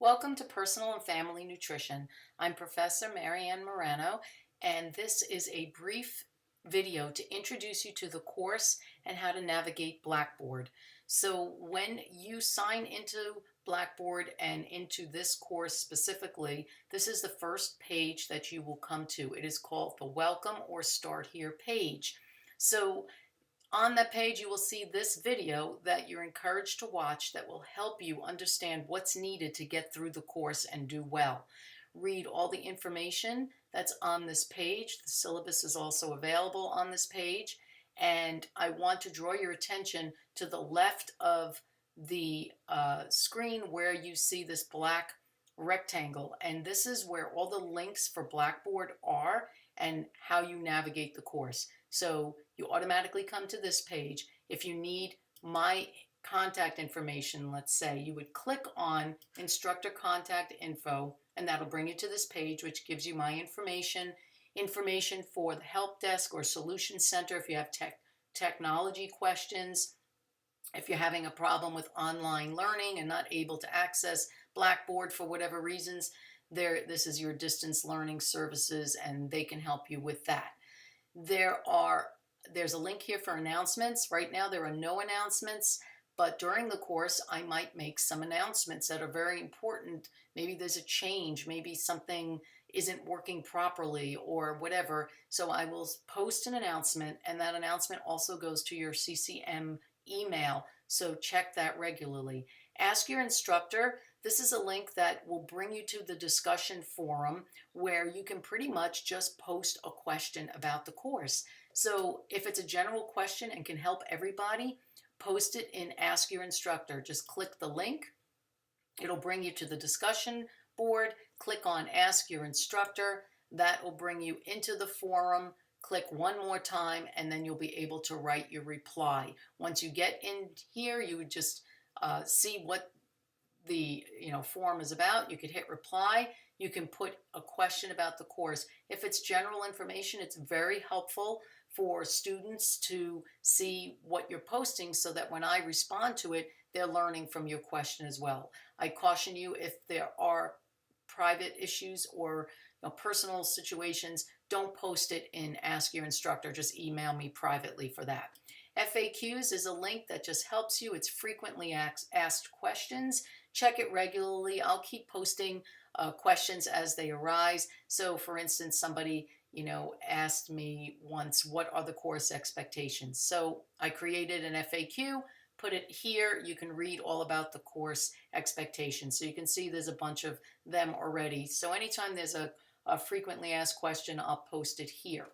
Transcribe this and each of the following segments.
Welcome to Personal and Family Nutrition. I'm Professor Marianne Morano, and this is a brief video to introduce you to the course and how to navigate Blackboard. So when you sign into Blackboard and into this course specifically, this is the first page that you will come to. It is called the Welcome or Start Here page. So on that page, you will see this video that you're encouraged to watch that will help you understand what's needed to get through the course and do well. Read all the information that's on this page. The syllabus is also available on this page. And I want to draw your attention to the left of the screen where you see this black rectangle. And this is where all the links for Blackboard are and how you navigate the course. So you automatically come to this page. If you need my contact information, let's say, you would click on Instructor Contact Info, and that'll bring you to this page, which gives you my information for the help desk or solution center if you have technology questions. If you're having a problem with online learning and not able to access Blackboard for whatever reasons, this is your distance learning services, and they can help you with that. There's a link here for announcements. Right now there are no announcements, but during the course I might make some announcements that are very important. Maybe there's a change, maybe something isn't working properly or whatever. So I will post an announcement, and that announcement also goes to your CCM email. So check that regularly. Ask your instructor. This is a link that will bring you to the discussion forum where you can pretty much just post a question about the course. So if it's a general question and can help everybody, post it in Ask Your Instructor. Just click the link. It'll bring you to the discussion board. Click on Ask Your Instructor. That will bring you into the forum. Click one more time, and then you'll be able to write your reply. Once you get in here, you would just see what the forum is about. You could hit reply. You can put a question about the course. If it's general information, it's very helpful for students to see what you're posting so that when I respond to it, they're learning from your question as well. I caution you, if there are private issues or personal situations, don't post it in Ask Your Instructor. Just email me privately for that. FAQs is a link that just helps you. It's frequently asked questions. Check it regularly. I'll keep posting questions as they arise. So for instance, somebody asked me once, what are the course expectations? So I created an FAQ, put it here. You can read all about the course expectations. So you can see there's a bunch of them already. So anytime there's a frequently asked question, I'll post it here.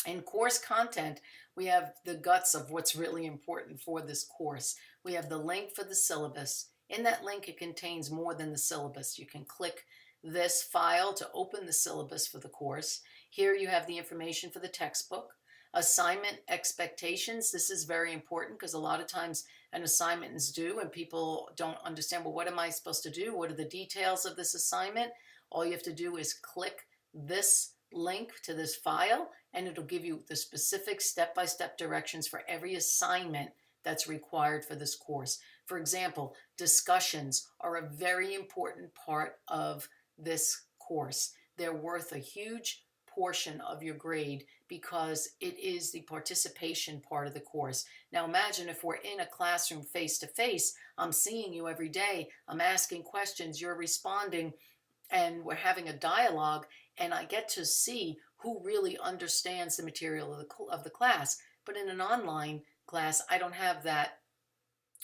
In course content, we have the guts of what's really important for this course. We have the link for the syllabus. In that link, it contains more than the syllabus. You can click this file to open the syllabus for the course. Here you have the information for the textbook. Assignment expectations. This is very important because a lot of times an assignment is due and people don't understand, well, what am I supposed to do? What are the details of this assignment? All you have to do is click this link to this file, and it'll give you the specific step-by-step directions for every assignment that's required for this course. For example, discussions are a very important part of this course. They're worth a huge portion of your grade because it is the participation part of the course. Now imagine if we're in a classroom face-to-face, I'm seeing you every day, I'm asking questions, you're responding, and we're having a dialogue, and I get to see who really understands the material of the class. But in an online class, I don't have that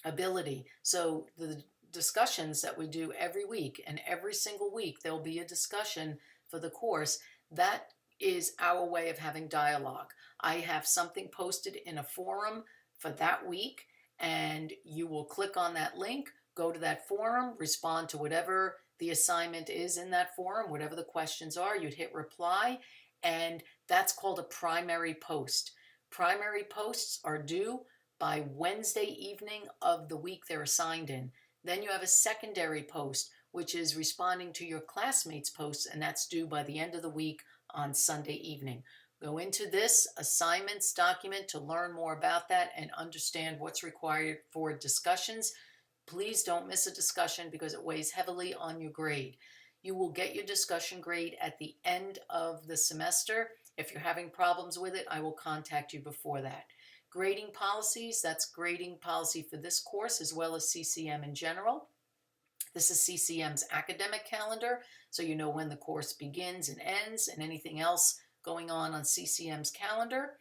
ability. So the discussions that we do every week, and every single week there'll be a discussion for the course, that is our way of having dialogue. I have something posted in a forum for that week, and you will click on that link, go to that forum, respond to whatever the assignment is in that forum, whatever the questions are. You'd hit reply, and that's called a primary post. Primary posts are due by Wednesday evening of the week they're assigned in. Then you have a secondary post, which is responding to your classmates' posts, and that's due by the end of the week on Sunday evening. Go into this assignments document to learn more about that and understand what's required for discussions. Please don't miss a discussion because it weighs heavily on your grade. You will get your discussion grade at the end of the semester. If you're having problems with it, I will contact you before that. Grading policies, that's grading policy for this course as well as CCM in general. This is CCM's academic calendar, so you know when the course begins and ends and anything else going on CCM's calendar.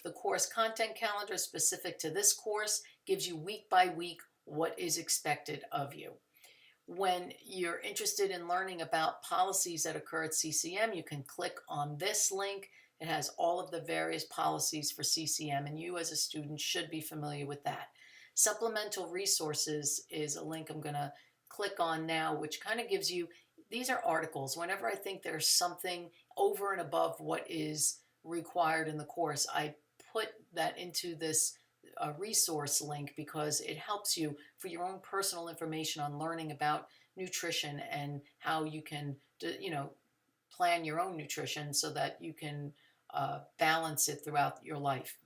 The course content calendar specific to this course gives you week by week what is expected of you. When you're interested in learning about policies that occur at CCM, you can click on this link. It has all of the various policies for CCM, and you as a student should be familiar with that. Supplemental resources is a link I'm going to click on now, which kind of gives you, these are articles. Whenever I think there's something over and above what is required in the course, I put that into this resource link because it helps you for your own personal information on learning about nutrition and how you can, plan your own nutrition so that you can balance it throughout your life.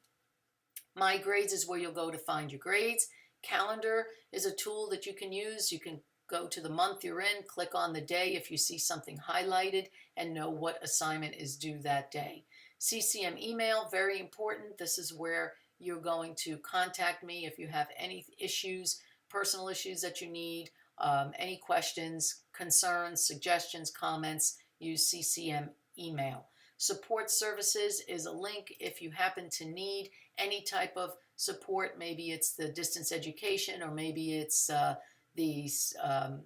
My Grades is where you'll go to find your grades. Calendar is a tool that you can use. You can go to the month you're in, click on the day if you see something highlighted, and know what assignment is due that day. CCM email, very important. This is where you're going to contact me if you have any issues, personal issues that you need, any questions, concerns, suggestions, comments, use CCM email. Support services is a link if you happen to need any type of support. Maybe it's the distance education, or maybe it's the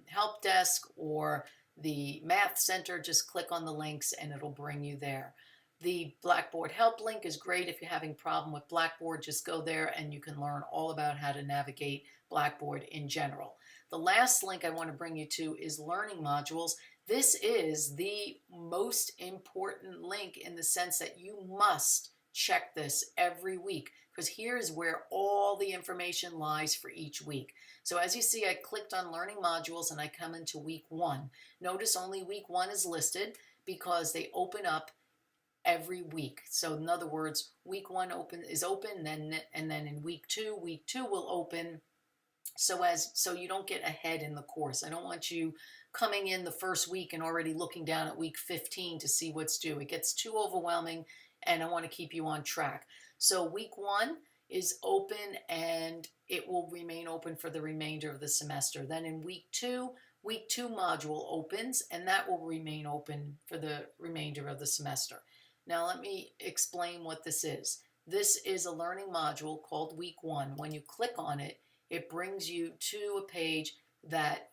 help desk or the math center. Just click on the links and it'll bring you there. The Blackboard help link is great if you're having a problem with Blackboard. Just go there and you can learn all about how to navigate Blackboard in general. The last link I want to bring you to is learning modules. This is the most important link in the sense that you must check this every week, because here's where all the information lies for each week. So as you see, I clicked on learning modules and I come into week 1. Notice only week 1 is listed because they open up every week. So in other words, week 1 is open, and then in week 2 will open, so you don't get ahead in the course. I don't want you coming in the first week and already looking down at week 15 to see what's due. It gets too overwhelming, and I want to keep you on track. So week 1 is open, and it will remain open for the remainder of the semester. Then in week 2 module opens, and that will remain open for the remainder of the semester. Now let me explain what this is. This is a learning module called week 1. When you click on it, it brings you to a page that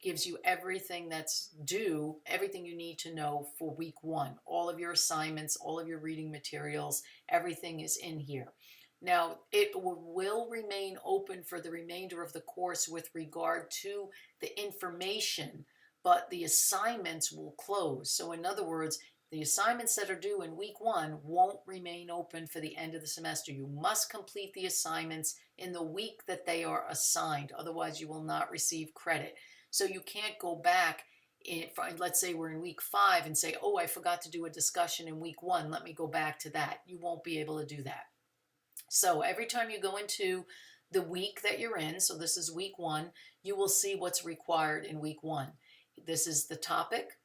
gives you everything that's due, everything you need to know for week 1. All of your assignments, all of your reading materials, everything is in here. Now, it will remain open for the remainder of the course with regard to the information, but the assignments will close. So in other words, the assignments that are due in week 1 won't remain open for the end of the semester. You must complete the assignments in the week that they are assigned. Otherwise, you will not receive credit. So you can't go back, let's say we're in week 5 and say, oh, I forgot to do a discussion in week 1. Let me go back to that. You won't be able to do that. So every time you go into the week that you're in, so this is week 1, you will see what's required in week 1. This is the topic.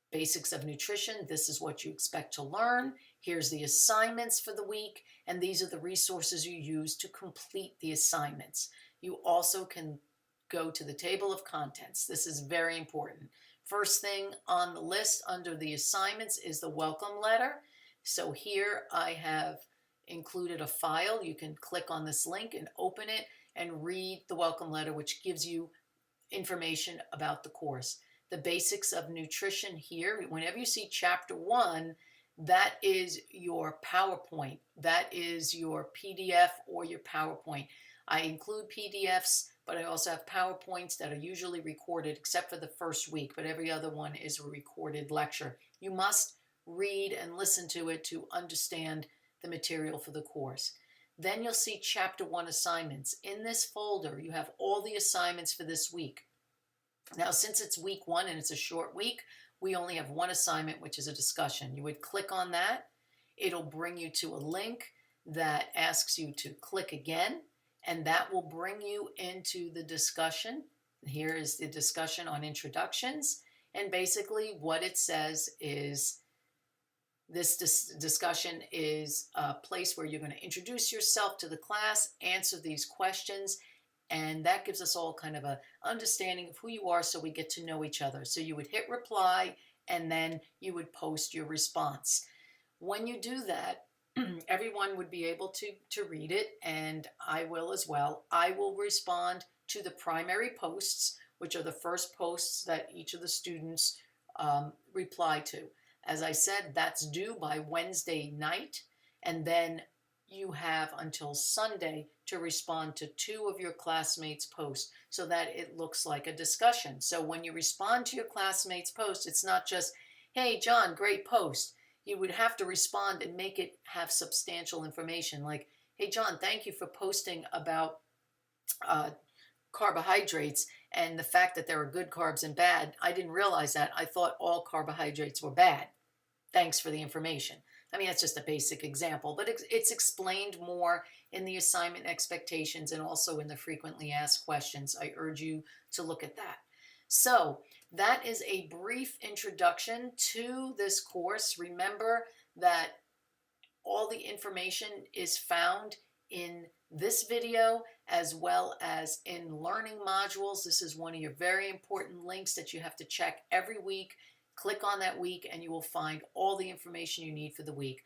Basics of nutrition. This is what you expect to learn. Here's the assignments for the week, and these are the resources you use to complete the assignments. You also can go to the table of contents. This is very important. First thing on the list under the assignments is the welcome letter. So here I have included a file. You can click on this link and open it and read the welcome letter, which gives you information about the course. The basics of nutrition here, whenever you see chapter 1, that is your PowerPoint. That is your PDF or your PowerPoint. I include PDFs, but I also have PowerPoints that are usually recorded, except for the first week, but every other one is a recorded lecture. You must read and listen to it to understand the material for the course. Then you'll see chapter 1 assignments. In this folder, you have all the assignments for this week. Now, since it's week 1 and it's a short week, we only have one assignment, which is a discussion. You would click on that. It'll bring you to a link that asks you to click again, and that will bring you into the discussion. Here is the discussion on introductions, and basically what it says is this discussion is a place where you're going to introduce yourself to the class, answer these questions, and that gives us all kind of a understanding of who you are, so we get to know each other. So you would hit reply, and then you would post your response. When you do that, everyone would be able to read it, and I will as well. I will respond to the primary posts, which are the first posts that each of the students reply to. As I said, that's due by Wednesday night, and then you have until Sunday to respond to 2 of your classmates' posts so that it looks like a discussion. So when you respond to your classmates' post, it's not just, hey, John, great post. You would have to respond and make it have substantial information, like, hey, John, thank you for posting about carbohydrates and the fact that there are good carbs and bad. I didn't realize that. I thought all carbohydrates were bad. Thanks for the information. I mean, that's just a basic example, but it's explained more in the assignment expectations and also in the frequently asked questions. I urge you to look at that. So that is a brief introduction to this course. Remember that all the information is found in this video as well as in learning modules. This is one of your very important links that you have to check every week. Click on that week and you will find all the information you need for the week.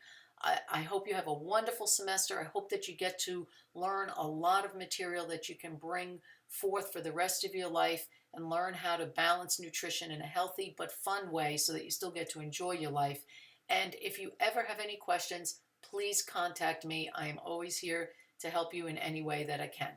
I hope you have a wonderful semester. I hope that you get to learn a lot of material that you can bring forth for the rest of your life and learn how to balance nutrition in a healthy but fun way so that you still get to enjoy your life. And if you ever have any questions, please contact me. I am always here to help you in any way that I can.